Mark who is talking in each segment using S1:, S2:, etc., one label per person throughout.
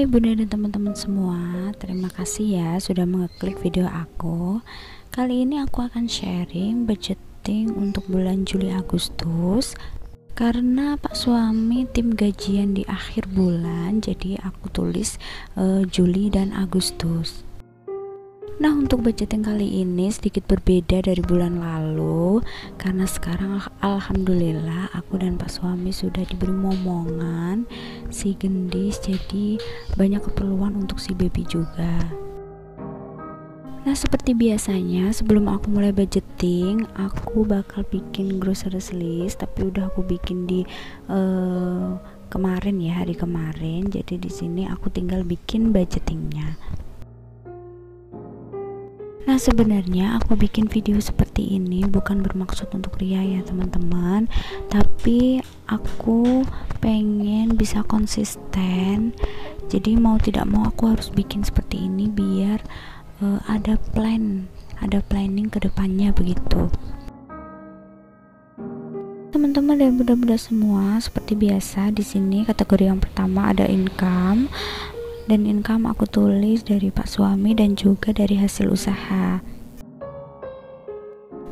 S1: Bunda dan teman-teman semua, terima kasih ya sudah mengeklik video aku. Kali ini aku akan sharing budgeting untuk bulan Juli Agustus. Karena Pak suami tim gajian di akhir bulan, jadi aku tulis Juli dan Agustus. Nah, untuk budgeting kali ini sedikit berbeda dari bulan lalu, karena sekarang alhamdulillah aku dan Pak suami sudah diberi momongan si gendis, jadi banyak keperluan untuk si baby juga. Nah, seperti biasanya sebelum aku mulai budgeting, aku bakal bikin groceries list, tapi udah aku bikin di kemarin ya, hari kemarin. Jadi di sini aku tinggal bikin budgetingnya. Nah, sebenarnya aku bikin video seperti ini bukan bermaksud untuk ria ya teman-teman, tapi aku pengen bisa konsisten. Jadi mau tidak mau aku harus bikin seperti ini biar ada planning ke depannya begitu. Teman-teman dan bunda-bunda semua, seperti biasa di sini kategori yang pertama ada income. Dan income aku tulis dari Pak suami dan juga dari hasil usaha.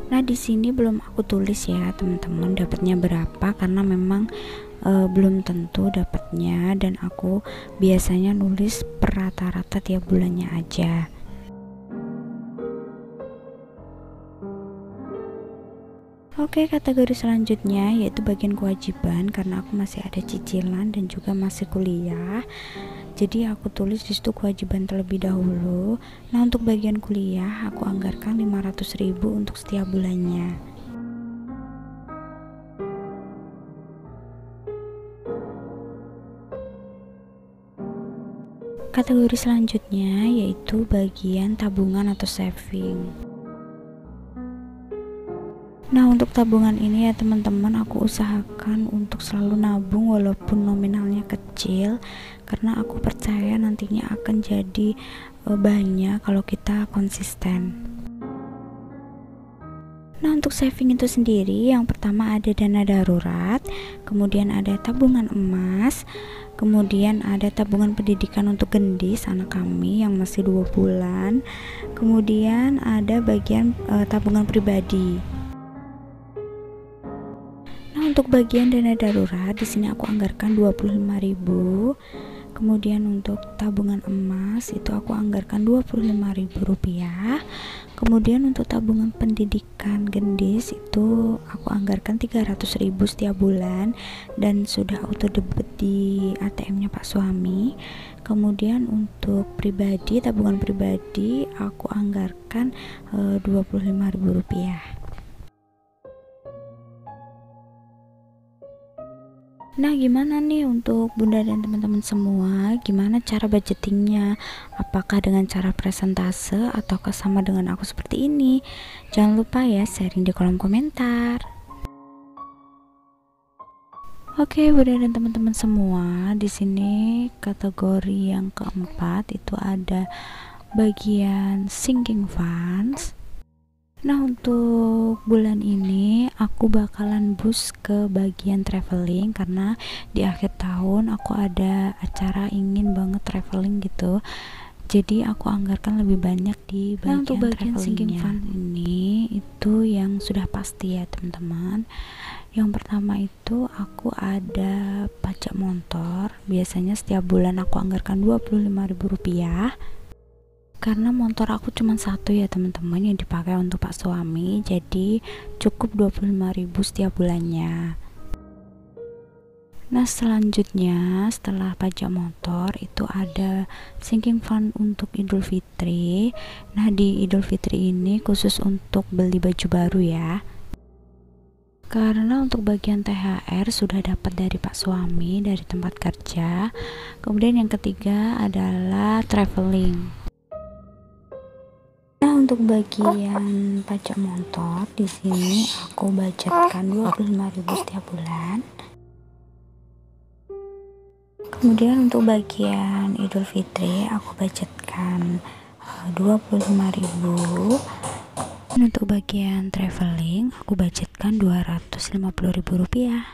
S1: Nah, di sini belum aku tulis ya teman-teman dapatnya berapa, karena memang belum tentu dapatnya, dan aku biasanya nulis per rata-rata tiap bulannya aja. Oke, kategori selanjutnya yaitu bagian kewajiban, karena aku masih ada cicilan dan juga masih kuliah. Jadi aku tulis di situ kewajiban terlebih dahulu. Nah, untuk bagian kuliah aku anggarkan 500.000 untuk setiap bulannya. Kategori selanjutnya yaitu bagian tabungan atau saving. Nah, untuk tabungan ini ya teman-teman, aku usahakan untuk selalu nabung walaupun nominalnya kecil, karena aku percaya nantinya akan jadi banyak kalau kita konsisten. Nah, untuk saving itu sendiri, yang pertama ada dana darurat, kemudian ada tabungan emas, kemudian ada tabungan pendidikan untuk gendis anak kami yang masih 2 bulan, kemudian ada bagian tabungan pribadi. Untuk bagian dana darurat di sini aku anggarkan 25.000. Kemudian untuk tabungan emas itu aku anggarkan Rp25.000. Kemudian untuk tabungan pendidikan gendis itu aku anggarkan 300.000 setiap bulan dan sudah auto debit di ATM-nya Pak suami. Kemudian untuk pribadi, tabungan pribadi aku anggarkan Rp25.000. Nah, gimana nih untuk bunda dan teman-teman semua, gimana cara budgetingnya? Apakah dengan cara presentase ataukah sama dengan aku seperti ini? Jangan lupa ya sharing di kolom komentar. Oke, bunda dan teman-teman semua, di sini kategori yang keempat itu ada bagian sinking funds. Nah, untuk bulan ini aku bakalan boost ke bagian traveling, karena di akhir tahun aku ada acara ingin banget traveling gitu. Jadi aku anggarkan lebih banyak di bagian, untuk bagian sinking fund ini itu yang sudah pasti ya teman-teman. Yang pertama itu aku ada pajak motor. Biasanya setiap bulan aku anggarkan Rp25.000. Karena motor aku cuma satu ya teman-teman yang dipakai untuk Pak suami, jadi cukup 25.000 setiap bulannya. Nah, selanjutnya setelah pajak motor itu ada sinking fund untuk Idul Fitri. Nah, di Idul Fitri ini khusus untuk beli baju baru ya, karena untuk bagian THR sudah dapat dari Pak suami dari tempat kerja. Kemudian yang ketiga adalah traveling. Untuk bagian pajak motor di sini aku budgetkan 25.000 setiap bulan. Kemudian untuk bagian Idul Fitri aku budgetkan 25.000. Untuk bagian traveling aku budgetkan Rp250.000.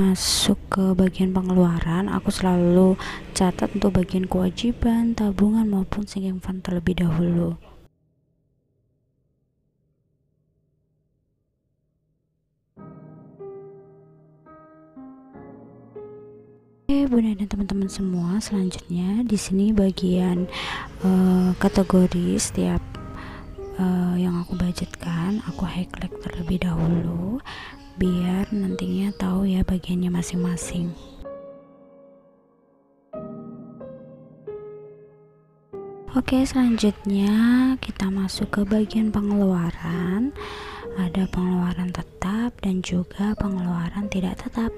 S1: Masuk ke bagian pengeluaran, aku selalu catat untuk bagian kewajiban, tabungan maupun sinking fund terlebih dahulu. Oke, Bunda dan teman-teman semua, selanjutnya di sini bagian kategori setiap yang aku budgetkan, aku highlight terlebih dahulu biar nantinya tahu ya bagiannya masing-masing. Oke, selanjutnya kita masuk ke bagian pengeluaran. Ada pengeluaran tetap dan juga pengeluaran tidak tetap.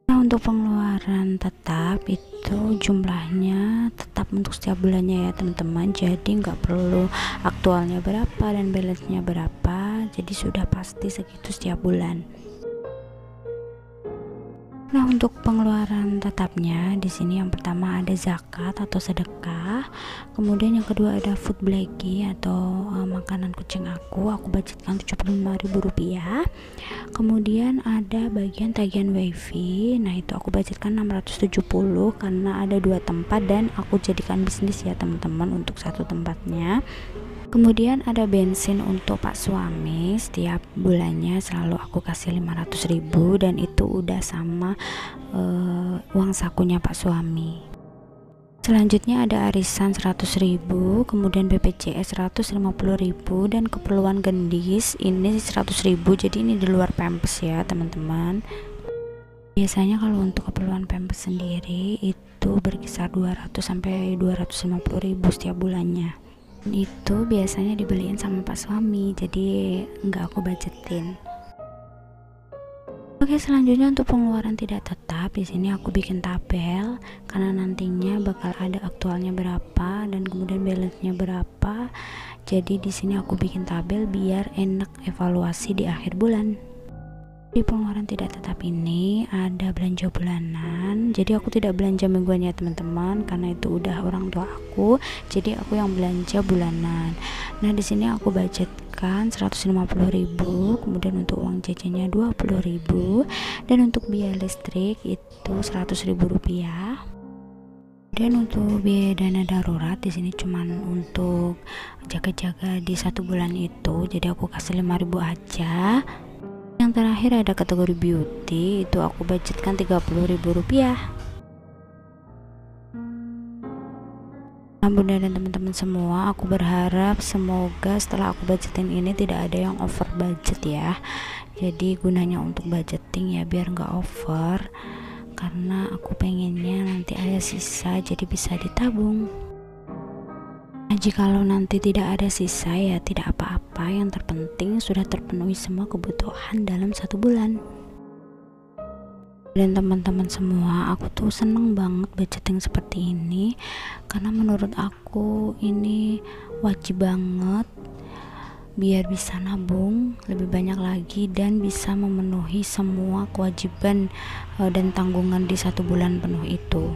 S1: Nah, untuk pengeluaran tetap itu jumlahnya tetap untuk setiap bulannya ya teman-teman, jadi nggak perlu aktualnya berapa dan balance-nya berapa, jadi sudah pasti segitu setiap bulan. Nah, untuk pengeluaran tetapnya di sini yang pertama ada zakat atau sedekah, kemudian yang kedua ada food blackie atau makanan kucing aku budgetkan Rp75.000. Kemudian ada bagian tagihan wifi, nah itu aku budgetkan 670 karena ada 2 tempat dan aku jadikan bisnis ya teman-teman untuk satu tempatnya. Kemudian ada bensin untuk Pak suami, setiap bulannya selalu aku kasih 500.000 dan itu udah sama uang sakunya Pak suami. Selanjutnya ada arisan 100.000, kemudian BPJS 150.000 dan keperluan gendis ini 100.000, jadi ini di luar pampers ya teman-teman. Biasanya kalau untuk keperluan pampers sendiri itu berkisar 200 sampai 250.000 setiap bulannya. Itu biasanya dibeliin sama Pak suami, jadi nggak aku budgetin. Oke, selanjutnya untuk pengeluaran tidak tetap, di sini aku bikin tabel karena nantinya bakal ada aktualnya berapa dan kemudian balance-nya berapa. Jadi di sini aku bikin tabel biar enak evaluasi di akhir bulan. Di pengeluaran tidak tetap ini ada belanja bulanan, jadi aku tidak belanja mingguan ya teman-teman karena itu udah orang tua aku, jadi aku yang belanja bulanan. Nah, di sini aku budgetkan 150.000, kemudian untuk uang jajannya 20.000 dan untuk biaya listrik itu 100.000 rupiah. Dan untuk biaya dana darurat di sini cuman untuk jaga-jaga di 1 bulan itu, jadi aku kasih 5.000 aja. Yang terakhir ada kategori beauty, itu aku budgetkan 30.000 rupiah. Nah, Bunda dan teman-teman semua, aku berharap semoga setelah aku budgetin ini tidak ada yang over budget ya. Jadi gunanya untuk budgeting ya biar nggak over, karena aku pengennya nanti ada sisa jadi bisa ditabung. Nah, jikalau nanti tidak ada sisa ya tidak apa-apa, yang terpenting sudah terpenuhi semua kebutuhan dalam 1 bulan. Dan teman-teman semua, aku tuh seneng banget budgeting seperti ini karena menurut aku ini wajib banget biar bisa nabung lebih banyak lagi dan bisa memenuhi semua kewajiban dan tanggungan di 1 bulan penuh itu.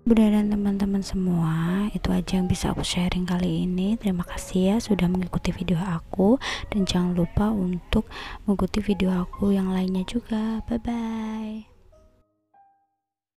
S1: Bunda dan teman-teman semua, itu aja yang bisa aku sharing kali ini. Terima kasih ya sudah mengikuti video aku, dan jangan lupa untuk mengikuti video aku yang lainnya juga. Bye bye.